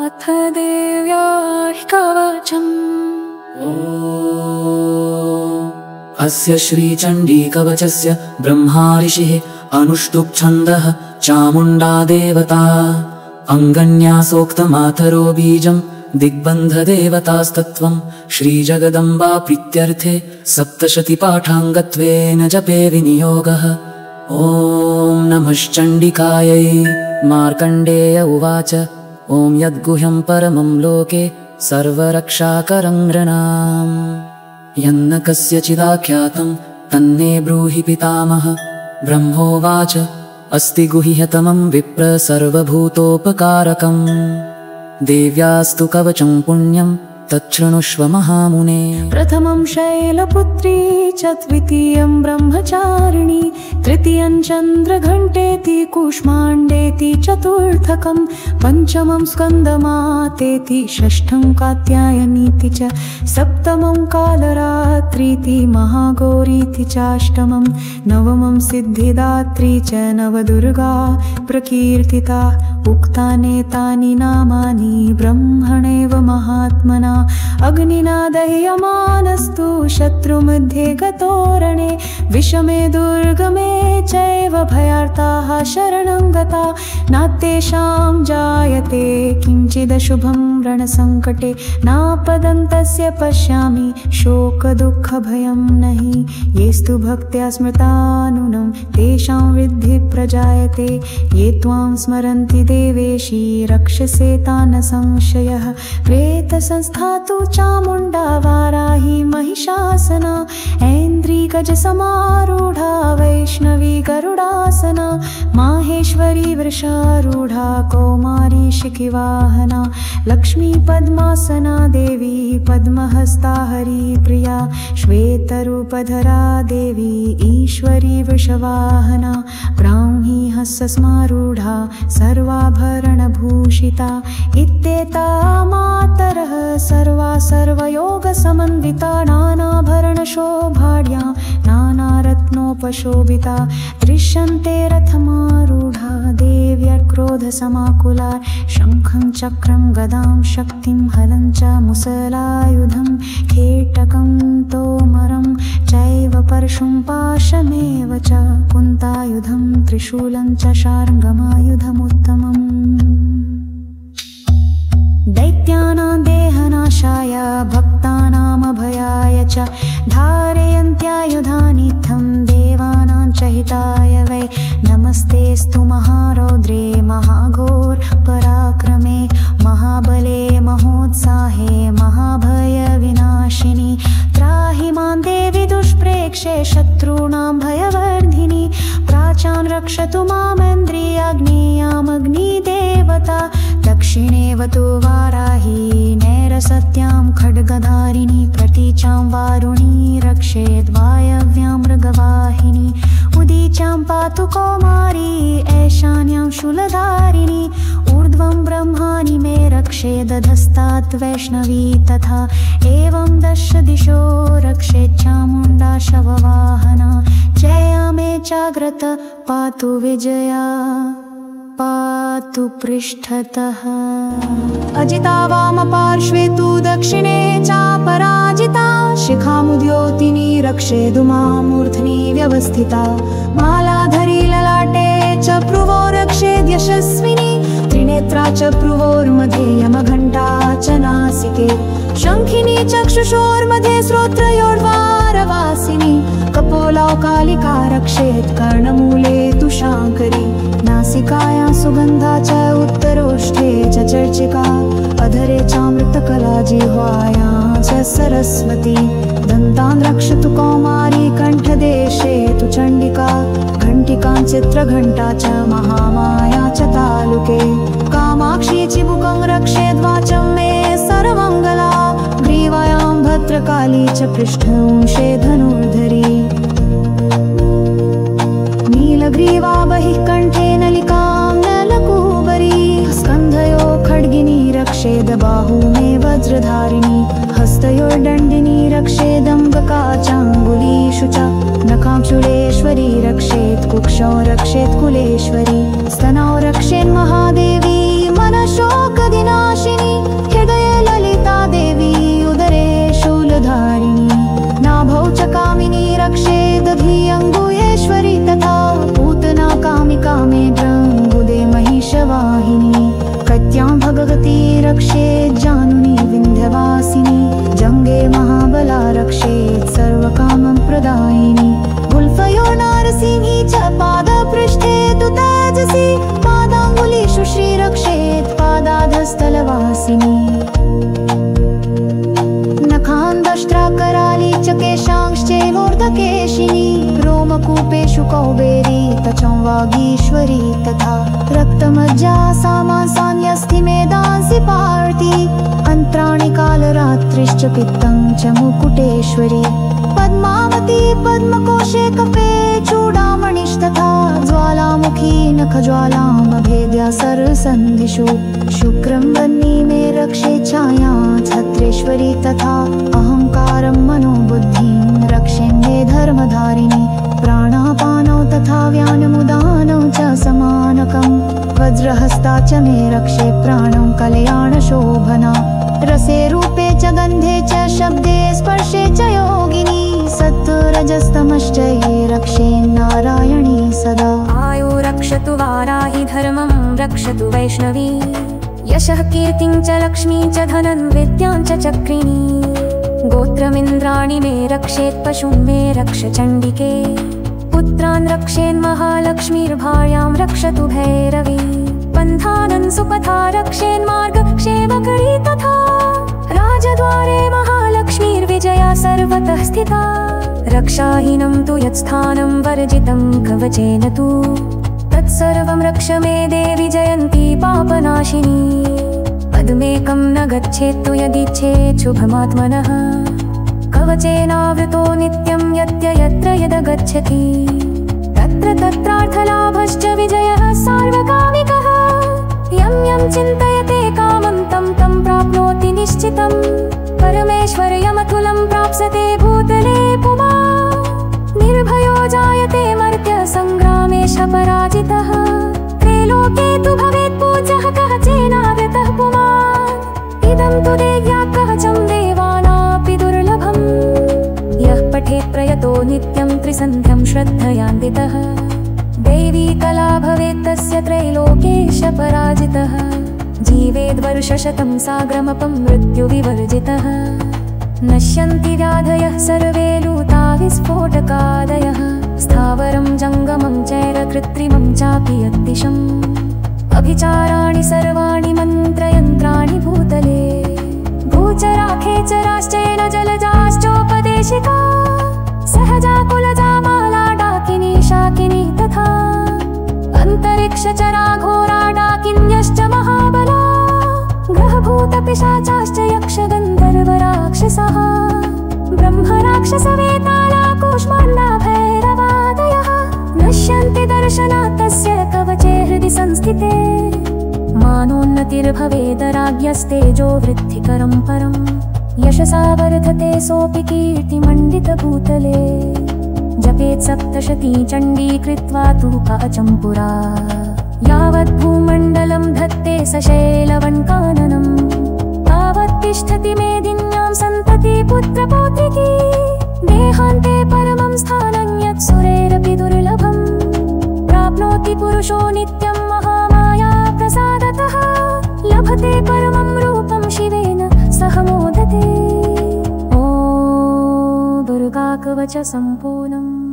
अथ देव्याः कवचम्। अस्य श्रीचण्डीकवचस्य ब्रह्मा ऋषिः अनुष्टुप् छन्दः चामुण्डा देवता अङ्गन्यासोक्तमातरो बीजं दिग्बन्धदेवतास्तत्त्वं श्रीजगदम्बा प्रीत्यर्थे सप्तशतिपाठाङ्गत्वेन जपे विनियोगः। ॐ नमश्चण्डिकायै। मार्कण्डेय उवाच ॐ यद्गुह्यं परमं लोके सर्वरक्षाकरं नृणाम् यन्न कस्यचिदाख्यातं तन्मे ब्रूहि पितामह। ब्रह्मोवाच अस्ति गुह्यतमं विप्र सर्वभूतोपकारकम् देव्यास्तु कवचं पुण्यं तच्छृणुष्व महामुने। प्रथमं शैलपुत्री च द्वितीयं ब्रह्मचारिणी तृतीयं चन्द्रघण्टेति कूष्माण्डेति चतुर्थकं पंचमं स्कन्दमातेति षष्ठं कात्यायनीति च सप्तमं कालरात्रीति महागौरीति चाष्टमं नवमं सिद्धिदात्री च नवदुर्गा प्रकीर्तिता। उक्तानेतानि नामानि ब्रह्मणैव महात्मना अग्निना दह्यमानस्तु शत्रुमध्ये गतोरणे विषमे दुर्गमे चैव भयार्ताः शरणं गता नातेषां जायते किञ्चिदशुभं रणसङ्कटे नापदन्तस्य पश्यामि शोकदुःखभयं नहि येस्तु भक्त्या स्मृतानुनं तेषां वृद्धिः प्रजायते ये त्वां स्मरन्ति देवेशी रक्षसे तान् संशयः। प्रेतसंस्था तु चामुण्डा वाराही महिषासना ऐन्द्री गजसमारूढा वैष्णवी गरुडासना माहेश्वरी वृषारूढा कौमारी शिखिवाहना लक्ष्मी पद्मासना देवी पद्महस्ता हरिप्रिया श्वेतरूपधरा देवी ईश्वरी वृषवाहना ब्राह्मी हंसस्मारूढा सर्वाभरणभूषिता इत्येता मातरः सर्वा सर्वयोगसमन्विता नानाभरणशोभाढ्या नानारत्नोपशोभिता दृश्यन्ते रथमारूढा देव्यक्रोधसमाकुला शङ्खं चक्रं गदां शक्तिं हलं च मुसलायुधं खेटकं तोमरं चैव परशुं पाशमेव च कुन्तायुधं त्रिशूलं च शार्ङ्गमायुधमुत्तमम्। दैत्यानां देहनाशाय भक्तानामभयाय च धारयन्त्यायुधानीत्थं देवानां च हिताय वै नमस्तेऽस्तु महारौद्रे महाघोर पराक्रमे महाबले महोत्साहे महाभयविनाशिनी त्राहि मां देवि दुष्प्रेक्षे शत्रूणां भयवर्धिनी प्राचां रक्षतु मामेन्द्रियाग्नेयामग्निदेवता दक्षिणेव तु वाराही नैरसत्यां खड्गधारिणी प्रतीचां वारुणी रक्षेद् वायव्यां मृगवाहिनी उदीचां पातु कौमारी ऐशान्यां शूलधारिणी ऊर्ध्वं ब्रह्माणि मे रक्षेदधस्तात् वैष्णवी तथा एवं दश दिशो रक्षेत् चामुण्डा शववाहना जया मे चाग्रत पातु विजया पातु पृष्ठतः। अजिता वामपार्श्वे तु दक्षिणे चापराजिता शिखामुद्योतिनी रक्षेदु मामूर्ध्नि व्यवस्थिता मालाधरी ललाटे च भ्रुवो रक्षेद् यशस्विनी त्रिनेत्रा च भ्रुवोर्मध्ये यमघण्टा च नासिके शङ्खिनी चक्षुषोर्मध्ये श्रोत्रयोर्वारवासिनी कपोलाकालिका रक्षेत् कर्णमूले तु शाङ्करी नासिकायां सुगन्धा च उत्तरोष्ठे च चर्चिका अधरे चामृतकला जिह्वायां च सरस्वती दन्तान् रक्षतु कौमारी कण्ठदेशे तु चण्डिका घण्टिकां चित्रघण्टा च महामाया च तालुके कामाक्षी चिबुकं रक्षेद्वाचं मे सर्वमङ्गला ग्रीवायां भद्रकाली च पृष्ठंशे धनुर्धरी नीलग्रीवा बहिः कण्ठे नलिकां नलकूबरी स्कन्धयो खड्गिनी रक्षेद बाहू मे वज्रधारिणी हस्तयोर्दण्डिनी रक्षेदम्बका चाङ्गुलीषु च नखां शूलेश्वरी रक्षेत् कुक्षौ रक्षेत् कुलेश्वरी स्तनौ रक्षेन्महादेवी मनशोकविनाशिनी जगति रक्षेत् जानुनी विन्ध्यवासिनी जङ्गे महाबला रक्षेत् सर्वकामं प्रदायिनी गुल्फयोर्नारसिंही च पादपृष्ठे तु तेजसी पादाङ्गुलीषु श्रीरक्षेत् पादाधस्थलवासिनी नखान्दष्ट्राकराली च केशांश्चैलोर्धकेशिनी रोमकूपेषु कौबेरी तचं वागीश्वरी तथा रक्तमज्जा सामांसान्यस्थि मेदांसि पार्ति अन्त्राणि कालरात्रिश्च पित्तं च मुकुटेश्वरी पद्मावती पद्मकोशे कपे चूडामणिस्तथा ज्वालामुखी नखज्वालामभेद्या सर्वसन्धिषु शुक्रं वह्नि मे रक्षे छायां छत्रेश्वरी तथा अहङ्कारं मनोबुद्धिं रक्षेन्मे धर्मधारिणी प्राणापानौ तथा व्यानमुदानौ च समानकं वज्रहस्ता च मे रक्षे प्राणं कल्याणशोभना रसे रूपे च गन्धे च शब्दे स्पर्शे च योगिनी सत्त्वरजस्तमश्च ये रक्षे नारायणी सदा आयो रक्षतु वाराहि धर्मं रक्षतु वैष्णवी यशः कीर्तिं च लक्ष्मीं च धनं विद्यां च चक्रिणी गोत्रमिन्द्राणि मे रक्षेत् पशुं मे रक्ष चण्डिके पुत्रान् रक्षेन्महालक्ष्मीर्भार्यां रक्षतु भैरवी पन्थानं सुपथा रक्षेन्मार्गक्षेमकरी तथा राजद्वारे महालक्ष्मीर्विजया सर्वतः स्थिता रक्षाहीनं तु यत्स्थानं वर्जितं कवचेन तु तत्सर्वं रक्ष मे देवि जयन्ती पापनाशिनी पद्मेकं न गच्छेत्तु यदिच्छेत् शुभमात्मनः कवचेनावृतो नित्यं यत्र यत्र यदगच्छति तत्र तत्रार्थलाभश्च विजयः सार्वकामिकः यं यं चिन्तयते कामं तं तं प्राप्नोति निश्चितं परमेश्वर्यमतुलं प्राप्स्यते भूतले पुमा निर्भयो जायते मर्त्यसङ्ग्रामेश पराजितः त्रैलोके तु भवेत् पूज्यः कः चेनावृतः पुमान् इदं तु देव्याकवचं देवानापि दुर्लभम् यः पठेत् प्रयतो नित्यं त्रिसन्ध्यं श्रद्धयान्वितः देवी कला भवेत् तस्य त्रैलोकेश पराजितः जीवेद्वर्षशतं साग्रमपं मृत्युविवर्जितः नश्यन्ति व्याधयः सर्वे लूता विस्फोटकादयः स्थावरं जङ्गमं चैरकृत्रिमं चापि यद्दिशम् अभिचाराणि सर्वाणि मन्त्रयन्त्राणि भूतले भूचरा खेचराश्चैन जलजाश्चोपदेशिका सहजा कुलजा माला डाकिनी शाकिनी तथा अन्तरिक्षचरा घोरा डाकिन्यश्च महाबला ग्रहभूतपिशाचाश्च यक्षगन्धर्वराक्षसः ब्रह्मराक्षसवेताला कूष्माण्डा भैरवादयः नश्यन्ति दर्शनात् तस्य कवचे हृदि संस्थिते मानोन्नतिर्भवेदराज्ञस्तेजो वृद्धिकरं परं यशसा वर्धते सोऽपि कीर्तिमण्डितभूतले जपेत् सप्तशती चण्डी कृत्वा तु काचं पुरा यावद्भूमण्डलं धत्ते सशैलवन्काननं तावत् तिष्ठति मेदिन्यां सन्तति पुत्रपौत्रिकी देहान्ते परमं स्थानं यत् सुरेरपि दुर्लभं प्राप्नोति पुरुषो नित्यं महामाया प्रसादतः लभते परमं रूपं शिवेन सह मोदते ओ दुर्गाकवच सम्पूर्णम्।